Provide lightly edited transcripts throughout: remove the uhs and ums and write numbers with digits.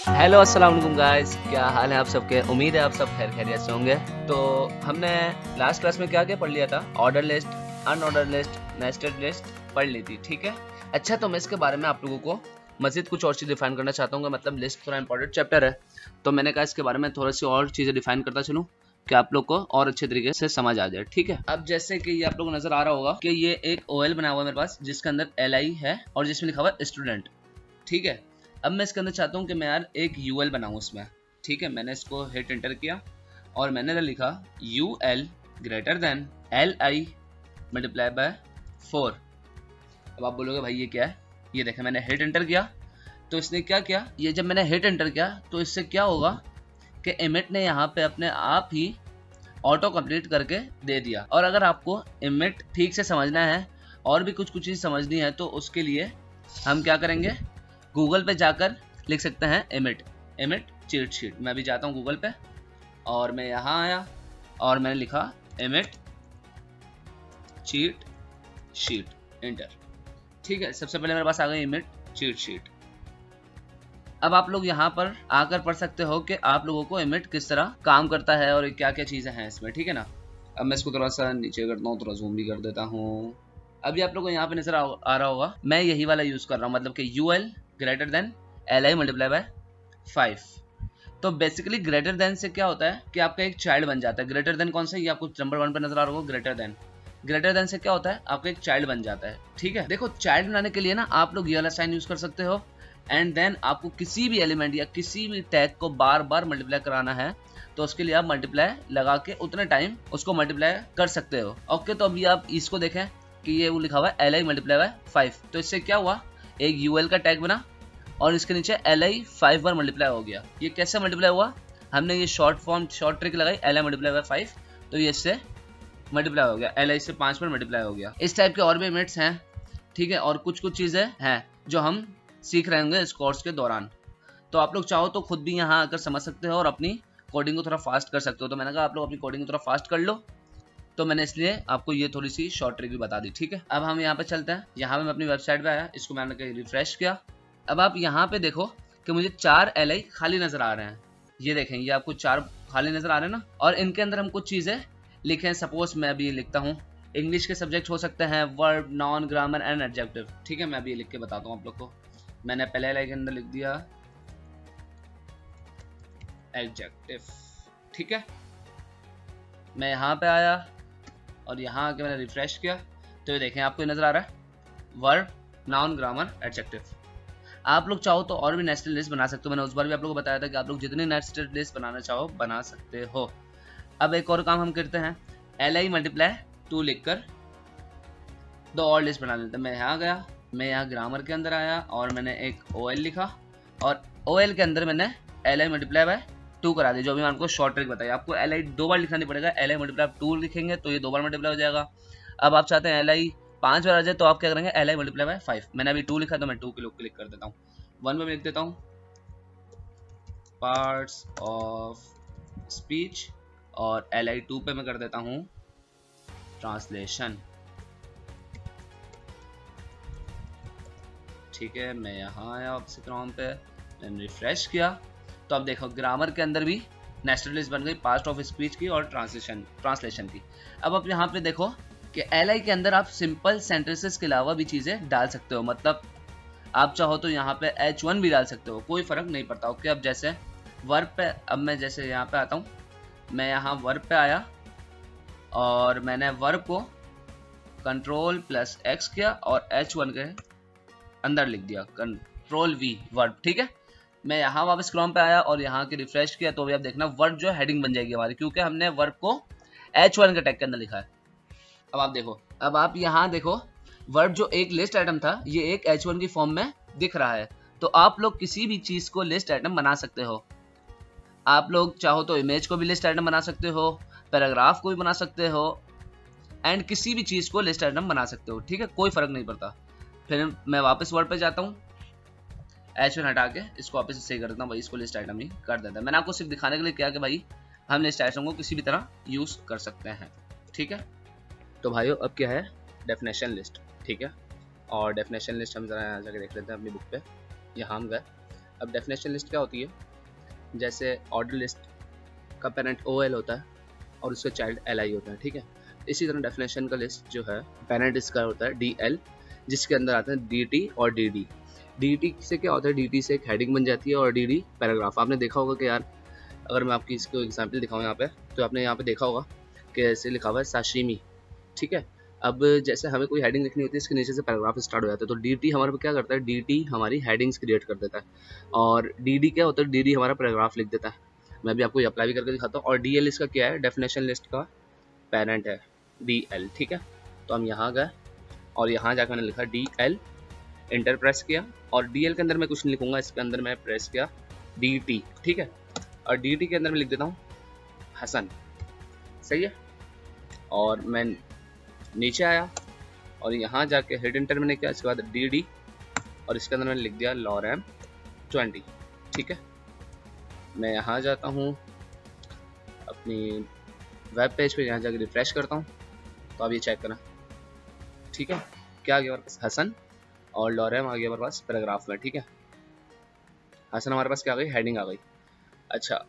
Hello अस्सलाम वालेकुम guys, क्या हाल है आप सबके। उम्मीद है आप सब खैर खैरियत से होंगे। तो हमने लास्ट क्लास में क्या क्या पढ़ लिया था, order list, unordered list, nested list पढ़ ली थी, ठीक है। अच्छा, तो मैं इसके बारे में आप लोगों को मजीद कुछ और चीज़ डिफाइन करना चाहता हूँ, मतलब लिस्ट थोड़ा इंपॉर्टेंट चैप्टर है, तो मैंने कहा इसके बारे में थोड़ी सी और चीज़ें डिफाइन करता चलूँ कि आप लोग को और अच्छे तरीके से समझ आ जाए, ठीक है। अब जैसे कि ये आप लोगों को नजर आ रहा होगा कि ये एक ओएल बना हुआ है मेरे पास, जिसके अंदर LI है और जिसमें लिखा हुआ है स्टूडेंट, ठीक है। अब मैं इसके अंदर चाहता हूँ कि मैं यार एक यूएल बनाऊँ इसमें, ठीक है। मैंने इसको हिट एंटर किया और मैंने लिखा UL greater than LI multiply by 4। अब आप बोलोगे भाई ये क्या है, ये देखें मैंने हिट एंटर किया तो इसने क्या किया, ये जब मैंने हिट एंटर किया तो इससे क्या होगा कि इमिट ने यहाँ पे अपने आप ही ऑटो कंप्लीट करके दे दिया। और अगर आपको इमिट ठीक से समझना है और भी कुछ कुछ चीज़ समझनी है तो उसके लिए हम क्या करेंगे, गूगल पे जाकर लिख सकते हैं इमिट, इमिट चीट शीट। मैं अभी जाता हूँ गूगल पे और मैं यहाँ आया और मैंने लिखा इमिट चीट शीट, एंटर, ठीक है। सबसे पहले मेरे पास आ गई इमिट चीट शीट। अब आप लोग यहाँ पर आकर पढ़ सकते हो कि आप लोगों को इमिट किस तरह काम करता है और क्या क्या चीज़ें हैं इसमें, ठीक है ना। अब मैं इसको थोड़ा सा नीचे करता हूँ, थोड़ा जूम भी कर देता हूँ। अभी आप लोगों को यहाँ पे नजर आ रहा होगा मैं यही वाला यूज कर रहा हूँ, मतलब कि UL greater than LI multiply by 5। तो बेसिकली ग्रेटर देन से क्या होता है कि आपका एक चाइल्ड बन जाता है। ग्रेटर देन कौन सा, ये आपको नंबर 1 पे नजर आ रहा होगा, ग्रेटर देन। ग्रेटर देन से क्या होता है, आपका एक चाइल्ड बन जाता है, ठीक है। देखो चाइल्ड बनाने के लिए ना आप लोग ये वाला साइन यूज कर सकते हो, एंड देन आपको किसी भी एलिमेंट या किसी भी टैग को बार बार मल्टीप्लाई कराना है तो उसके लिए आप मल्टीप्लाई लगा के उतने टाइम उसको मल्टीप्लाई कर सकते हो। ओके, तो अभी आप इसको देखें कि ये वो लिखा हुआ है LI मल्टीप्लाई बाय 5, तो इससे क्या हुआ, एक UL का टैग बना और इसके नीचे LI 5 बार मल्टीप्लाई हो गया। ये कैसे मल्टीप्लाई हुआ, हमने ये शॉर्ट ट्रिक लगाई LI मल्टीप्लाई बाय 5, तो ये इससे मल्टीप्लाई हो गया, LI से 5 बार मल्टीप्लाई हो गया। इस टाइप के और भी इमिट्स हैं, ठीक है, और कुछ कुछ चीज़ें हैं जो हम सीख रहे होंगे इस कोर्स के दौरान। तो आप लोग चाहो तो खुद भी यहाँ आकर समझ सकते हो और अपनी कोडिंग को थोड़ा फास्ट कर सकते हो। तो मैंने कहा आप लोग अपनी कोडिंग को थोड़ा फास्ट कर लो, तो मैंने इसलिए आपको ये थोड़ी सी शॉर्ट ट्रिक भी बता दी, ठीक है। अब हम यहाँ पे चलते हैं, यहाँ पे मैं अपनी वेबसाइट पे आया, इसको मैंने रिफ्रेश किया। अब आप यहाँ पे देखो कि मुझे 4 LI खाली नजर आ रहे हैं, ये देखें, ये आपको 4 खाली नजर आ रहे हैं ना, और इनके अंदर हम कुछ चीजें लिखे हैं। सपोज मैं अभी लिखता हूँ, इंग्लिश के सब्जेक्ट हो सकते हैं verb, non, grammar and adjective, ठीक है। मैं अभी लिख के बताता हूँ आप लोग को। मैंने पहले LI के अंदर लिख दिया एडजेक्टिव, ठीक है। मैं यहाँ पे आया और यहाँ आके मैंने रिफ्रेश किया तो ये देखें आपको नजर आ रहा है वर्ब, नाउन, ग्रामर, एडजेक्टिव। आप लोग चाहो तो और भी नेस्टेड लिस्ट बना सकते हो, मैंने उस बार भी आप लोगों को बताया था कि आप लोग जितनी नेस्टेड लिस्ट बनाना चाहो बना सकते हो। अब एक और काम हम करते हैं, LI मल्टीप्लाई 2 लिखकर 2 और लिस्ट बना लेते हैं। मैं यहाँ गया, मैं यहाँ ग्रामर के अंदर आया और मैंने एक OL लिखा और OL के अंदर मैंने LI मल्टीप्लाई बाय 2 करा दिया, जो अभी मैं आपको शॉर्ट ट्रिक बताई। आपको LI 2 बार लिखना नहीं पड़ेगा, LI मल्टीप्लाई 2 लिखेंगे तो ये 2 बार मल्टीप्लाई हो जाएगा। अब आप चाहते हैं LI 5 बार आ जाए तो आप क्या करेंगे, LI मल्टीप्लाई बाय 5। मैंने अभी 2 लिखा तो मैं 2 के लोग क्लिक कर देता हूँ। 1 में लिख देता हूँ पार्ट्स ऑफ स्पीच और LI 2 पे मैं कर देता हूँ ट्रांसलेशन, ठीक है। मैं यहाँ आया वापस क्रोम पे, मैंने रिफ्रेश किया तो अब देखो ग्रामर के अंदर भी नेस्टेड लिस्ट बन गई, पास्ट ऑफ स्पीच की और ट्रांसलेशन की। अब आप यहाँ पे देखो कि LI के अंदर आप सिंपल सेंटेंसेस के अलावा भी चीज़ें डाल सकते हो, मतलब आप चाहो तो यहाँ पे H1 भी डाल सकते हो, कोई फर्क नहीं पड़ता। ओके, अब जैसे वर्ब पे, अब मैं जैसे यहाँ पे आता हूँ, मैं यहाँ वर्ब पे आया और मैंने वर्ब को Ctrl+X किया और H1 के अंदर लिख दिया Ctrl+V वर्ब, ठीक है। मैं यहाँ वापस क्रोम पे आया और यहाँ के रिफ्रेश किया तो भी आप देखना वर्ब जो हेडिंग बन जाएगी हमारी, क्योंकि हमने वर्ब को H1 के टैग के अंदर लिखा है। अब आप देखो, अब आप यहाँ देखो वर्ब जो एक लिस्ट आइटम था ये एक H1 की फॉर्म में दिख रहा है। तो आप लोग किसी भी चीज को लिस्ट आइटम बना सकते हो। आप लोग चाहो तो इमेज को भी लिस्ट आइटम बना सकते हो, पैराग्राफ को भी बना सकते हो, एंड किसी भी चीज को लिस्ट आइटम बना सकते हो, ठीक है, कोई फर्क नहीं पड़ता। फिर मैं वापस वर्ड पे जाता हूँ, H1 हटा के इसको वापस सही कर देता हूँ, भाई इसको लिस्ट आइटम ही कर देता है। मैंने आपको सिर्फ दिखाने के लिए किया कि भाई हम लिस्ट आइटम को किसी भी तरह यूज कर सकते हैं, ठीक है। तो भाइयों अब क्या है, डेफिनेशन लिस्ट, ठीक है। और डेफिनेशन लिस्ट हम जरा यहाँ जाके देख लेते हैं अपनी बुक पे, यहाँ हम गए। अब डेफिनेशन लिस्ट क्या होती है, जैसे ऑर्डर लिस्ट का पेरेंट OL होता है और उसका चाइल्ड LI होता है, ठीक है। इसी तरह डेफिनेशन का लिस्ट जो है पेरेंट इसका होता है DL, जिसके अंदर आते हैं DT और DD। DT से क्या होता है, DT से एक हेडिंग बन जाती है और DD पैराग्राफ। आपने देखा होगा कि यार अगर मैं आपकी इसको एग्जाम्पल दिखाऊँ यहाँ पे, तो आपने यहाँ पे देखा होगा कि ऐसे लिखा हुआ है साशिमी, ठीक है। अब जैसे हमें कोई हेडिंग लिखनी होती है, इसके नीचे से पैराग्राफ स्टार्ट हो जाता है, तो DT हमारे पे क्या करता है, DT हमारी हेडिंग्स क्रिएट कर देता है और DD क्या होता है, DD हमारा पैराग्राफ लिख देता है। मैं भी आपको ये अप्लाई भी करके दिखाता हूँ। और DL इसका क्या है, डेफिनेशन लिस्ट का पेरेंट है DL, ठीक है। तो हम यहाँ गए और यहाँ जाकर मैंने लिखा DL, इंटर प्रेस किया और DL के अंदर मैं कुछ नहीं लिखूंगा, इसके अंदर मैं प्रेस किया DT, ठीक है। और DT के अंदर मैं लिख देता हूँ हसन, सही है। और मैं नीचे आया और यहाँ जाके हिट इंटर मैंने किया, इसके बाद DD और इसके अंदर मैंने लिख दिया लॉरेम 20, ठीक है। मैं यहाँ जाता हूँ अपनी वेब पेज पे, यहाँ जाके रिफ्रेश करता हूँ, तो अब ये चेक करना, ठीक है। क्या आ गया हमारे पास, हसन और लॉरेम आ गया हमारे पास पैराग्राफ में, ठीक है। हसन हमारे पास क्या आ गई, हेडिंग आ गई। अच्छा,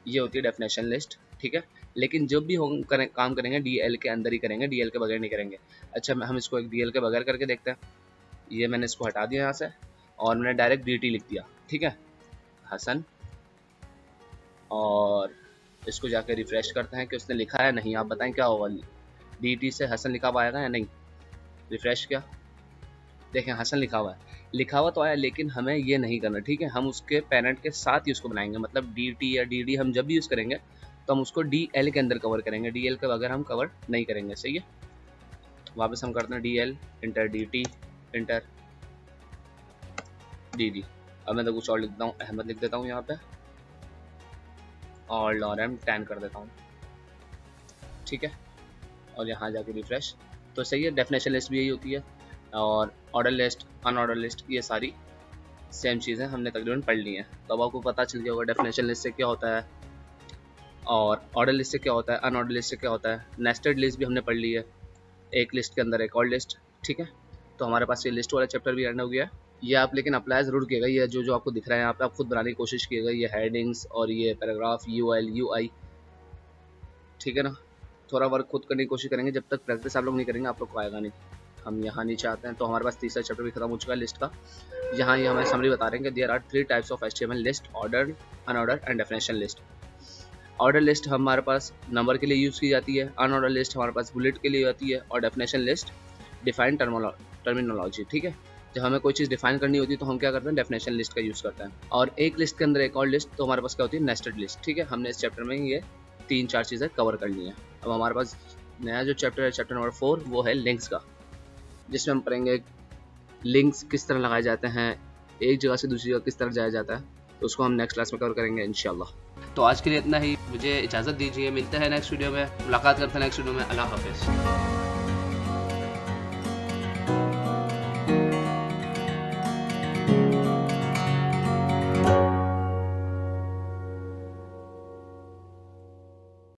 ये होती है डेफिनेशन लिस्ट, ठीक है। लेकिन जब भी हम काम करेंगे DL के अंदर ही करेंगे, DL के बगैर नहीं करेंगे। अच्छा, हम इसको एक DL के बगैर करके देखते हैं। ये मैंने इसको हटा दिया यहाँ से और मैंने डायरेक्ट DT लिख दिया, ठीक है, हसन। और इसको जाके रिफ्रेश करते हैं कि उसने लिखा है नहीं, आप बताएं क्या होगा, DT से हसन लिखा पाएगा या नहीं। रिफ्रेश किया, देखें हसन लिखा हुआ है, लिखा हुआ तो आया, लेकिन हमें ये नहीं करना, ठीक है। हम उसके पेरेंट के साथ ही उसको बनाएंगे, मतलब DT या DD हम जब भी यूज़ करेंगे तो हम उसको DL के अंदर कवर करेंगे, DL के बगैर हम कवर नहीं करेंगे, सही है। वापस हम करते हैं DL inter DT inter DD। अब मैं तो कुछ और लिख देता हूँ, अहमद लिख देता हूँ यहाँ पे और लॉरेम 10 कर देता हूँ, ठीक है। और यहाँ जाके रिफ्रेश, तो सही है। डेफिनेशन लिस्ट भी यही होती है और ऑर्डर लिस्ट, अनऑर्डर लिस्ट, ये सारी सेम चीज़ें हमने तकरीबन पढ़ ली हैं। तो अब आपको पता चल गया होगा डेफिनेशन लिस्ट से क्या होता है और ऑर्डर लिस्ट से क्या होता है, अनऑर्डर लिस्ट से क्या होता है। नेस्टेड लिस्ट भी हमने पढ़ ली है, एक लिस्ट के अंदर एक और लिस्ट, ठीक है। तो हमारे पास ये लिस्ट वाला चैप्टर भी एंड हो गया। ये आप लेकिन अप्लाई ज़रूर कीजिएगा, ये जो आपको दिख रहा है यहाँ पे आप खुद बनाने की कोशिश कीजिएगा, ये हेडिंग्स और ये पैराग्राफ, UL UI, ठीक है ना। थोड़ा वर्क खुद करने की कोशिश करेंगे, जब तक प्रैक्टिस आप लोग नहीं करेंगे आप लोग को आएगा नहीं। हम यहाँ नीचे आते हैं तो हमारे पास तीसरा चैप्टर भी खत्म हो चुका है लिस्ट का। यहाँ ये हमें समरी बता रहे हैं कि there are 3 types of HTML list, order, unordered and definition list. Order list हमारे पास नंबर के लिए यूज़ की जाती है, अनऑर्डर लिस्ट हमारे पास बुलेट के लिए आती है और डेफिनेशन लिस्ट डिफाइन टर्मिनोलॉजी, ठीक है। जब हमें कोई चीज़ डिफाइन करनी होती है तो हम क्या करते हैं, डेफिनेशन लिस्ट का यूज़ करते हैं। और एक लिस्ट के अंदर एक और लिस्ट, तो हमारे पास क्या होती है, नेस्टेड लिस्ट, ठीक है। हमने इस चैप्टर में ये 3-4 चीज़ें कवर कर ली हैं। अब हमारे पास नया जो चैप्टर है, चैप्टर नंबर 4, वो है लिंक्स का, जिसमें हम पढ़ेंगे लिंक्स किस तरह लगाए जाते हैं, एक जगह से दूसरी जगह किस तरह जाया जाता है, तो उसको हम नेक्स्ट क्लास में कवर करेंगे इंशाल्लाह। तो आज के लिए इतना ही, मुझे इजाज़त दीजिए, मिलते हैं नेक्स्ट वीडियो में, मुलाकात करते हैं नेक्स्ट वीडियो में। अल्लाह हाफिज़।